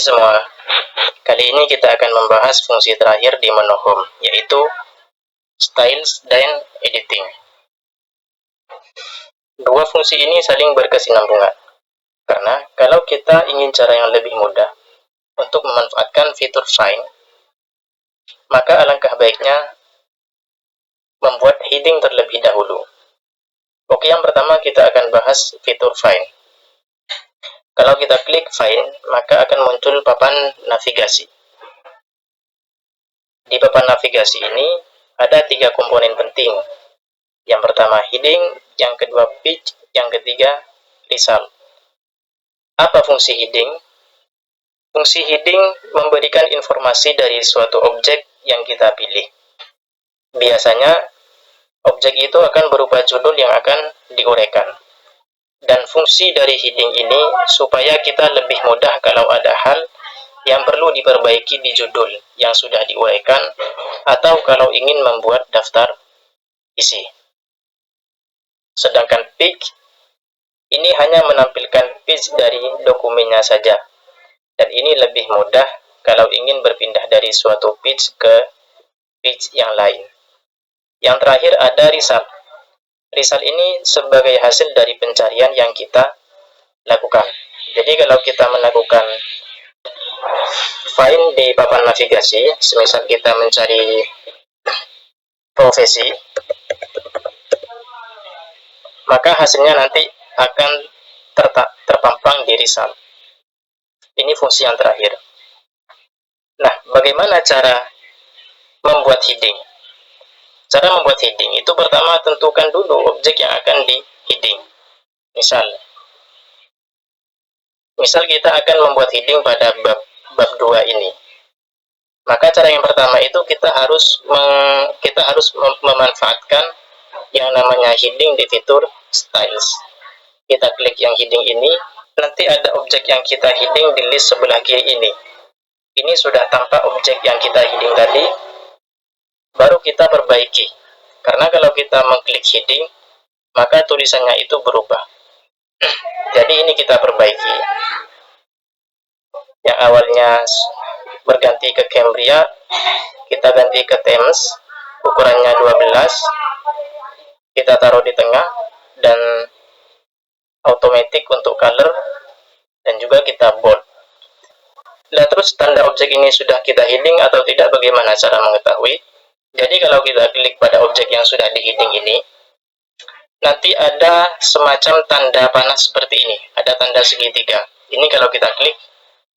semua, kali ini kita akan membahas fungsi terakhir di Monohome, yaitu Styles dan Editing. Dua fungsi ini saling berkesinambungan, karena kalau kita ingin cara yang lebih mudah untuk memanfaatkan fitur Find, maka alangkah baiknya membuat heading terlebih dahulu. Oke, yang pertama kita akan bahas fitur Find. Kalau kita klik Find, maka akan muncul papan navigasi. Di papan navigasi ini ada 3 komponen penting. Yang pertama heading, yang kedua page, yang ketiga result. Apa fungsi heading? Fungsi heading memberikan informasi dari suatu objek yang kita pilih. Biasanya objek itu akan berupa judul yang akan diuraikan. Dan fungsi dari heading ini supaya kita lebih mudah kalau ada hal yang perlu diperbaiki di judul yang sudah diuraikan atau kalau ingin membuat daftar isi. Sedangkan page ini hanya menampilkan page dari dokumennya saja. Dan ini lebih mudah kalau ingin berpindah dari suatu page ke page yang lain. Yang terakhir ada result. Result ini sebagai hasil dari pencarian yang kita lakukan. Jadi kalau kita melakukan find di papan navigasi, semisal kita mencari profesi, maka hasilnya nanti akan terpampang di result. Ini fungsi yang terakhir. Nah, bagaimana cara membuat heading? Cara membuat heading itu pertama tentukan dulu objek yang akan di heading. Misal kita akan membuat heading pada bab 2 ini. Maka cara yang pertama itu kita harus memanfaatkan yang namanya heading di fitur styles. Kita klik yang heading ini, nanti ada objek yang kita heading di list sebelah kiri ini. Ini sudah tampak objek yang kita heading tadi, baru kita perbaiki. Karena kalau kita mengklik heading, maka tulisannya itu berubah. Jadi ini kita perbaiki. Yang awalnya berganti ke Cambria, kita ganti ke Thames, ukurannya 12, kita taruh di tengah, dan automatic untuk color, dan juga kita bold. Nah, terus tanda objek ini sudah kita heading atau tidak, bagaimana cara mengetahui? Jadi kalau kita klik pada objek yang sudah di heading ini, nanti ada semacam tanda panah seperti ini, ada tanda segitiga. Ini kalau kita klik,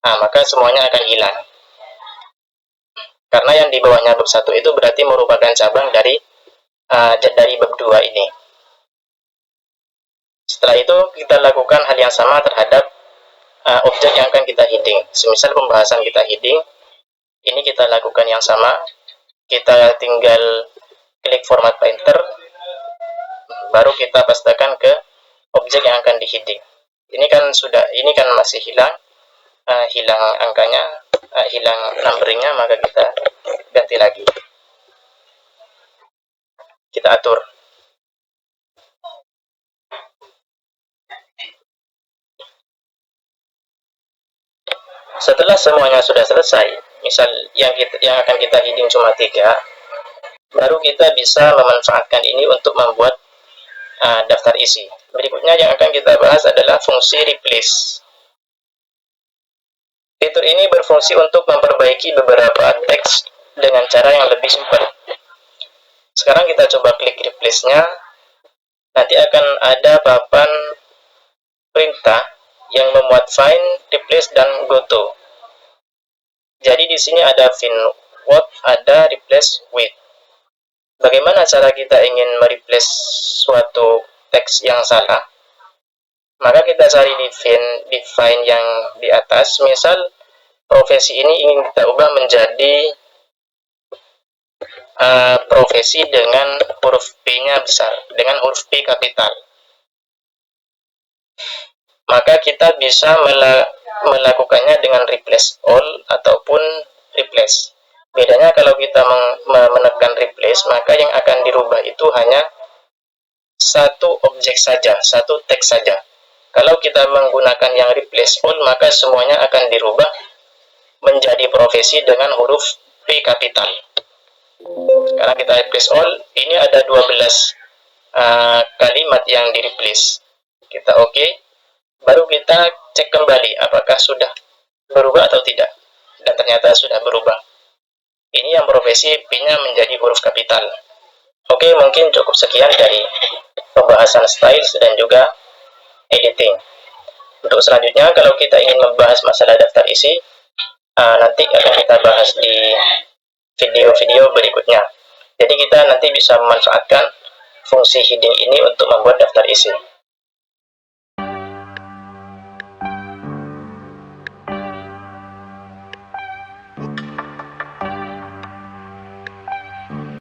maka semuanya akan hilang. Karena yang di bawahnya bab 1 itu berarti merupakan cabang dari bab 2 ini. Setelah itu kita lakukan hal yang sama terhadap objek yang akan kita heading. Semisal pembahasan kita heading, ini kita lakukan yang sama. Kita tinggal klik format painter, baru kita pastikan ke objek yang akan di heading. Ini kan masih hilang angkanya, hilang numberingnya, maka kita ganti lagi. Kita atur. Setelah semuanya sudah selesai, misal yang akan kita heading cuma 3, baru kita bisa memanfaatkan ini untuk membuat daftar isi. Berikutnya yang akan kita bahas adalah fungsi replace. Fitur ini berfungsi untuk memperbaiki beberapa teks dengan cara yang lebih simpel. Sekarang kita coba klik replace-nya. Nanti akan ada papan perintah yang memuat find, replace, dan goto. Jadi di sini ada find what, ada replace with. Bagaimana cara kita ingin mereplace suatu teks yang salah? Maka kita cari di find yang di atas. Misal profesi ini ingin kita ubah menjadi profesi dengan huruf P-nya besar, dengan huruf P kapital. Maka kita bisa melakukannya dengan replace all ataupun replace. Bedanya kalau kita menekan replace, maka yang akan dirubah itu hanya satu objek saja, satu teks saja. Kalau kita menggunakan yang replace all, maka semuanya akan dirubah menjadi profesi dengan huruf P kapital. Sekarang kita replace all. Ini ada 12 kalimat yang di replace. Kita oke. Baru kita cek kembali apakah sudah berubah atau tidak. Dan ternyata sudah berubah. Ini yang profesi P-nya menjadi huruf kapital. Oke, mungkin cukup sekian dari pembahasan styles dan juga editing. Untuk selanjutnya, kalau kita ingin membahas masalah daftar isi, nanti akan kita bahas di video-video berikutnya. Jadi kita nanti bisa memanfaatkan fungsi heading ini untuk membuat daftar isi.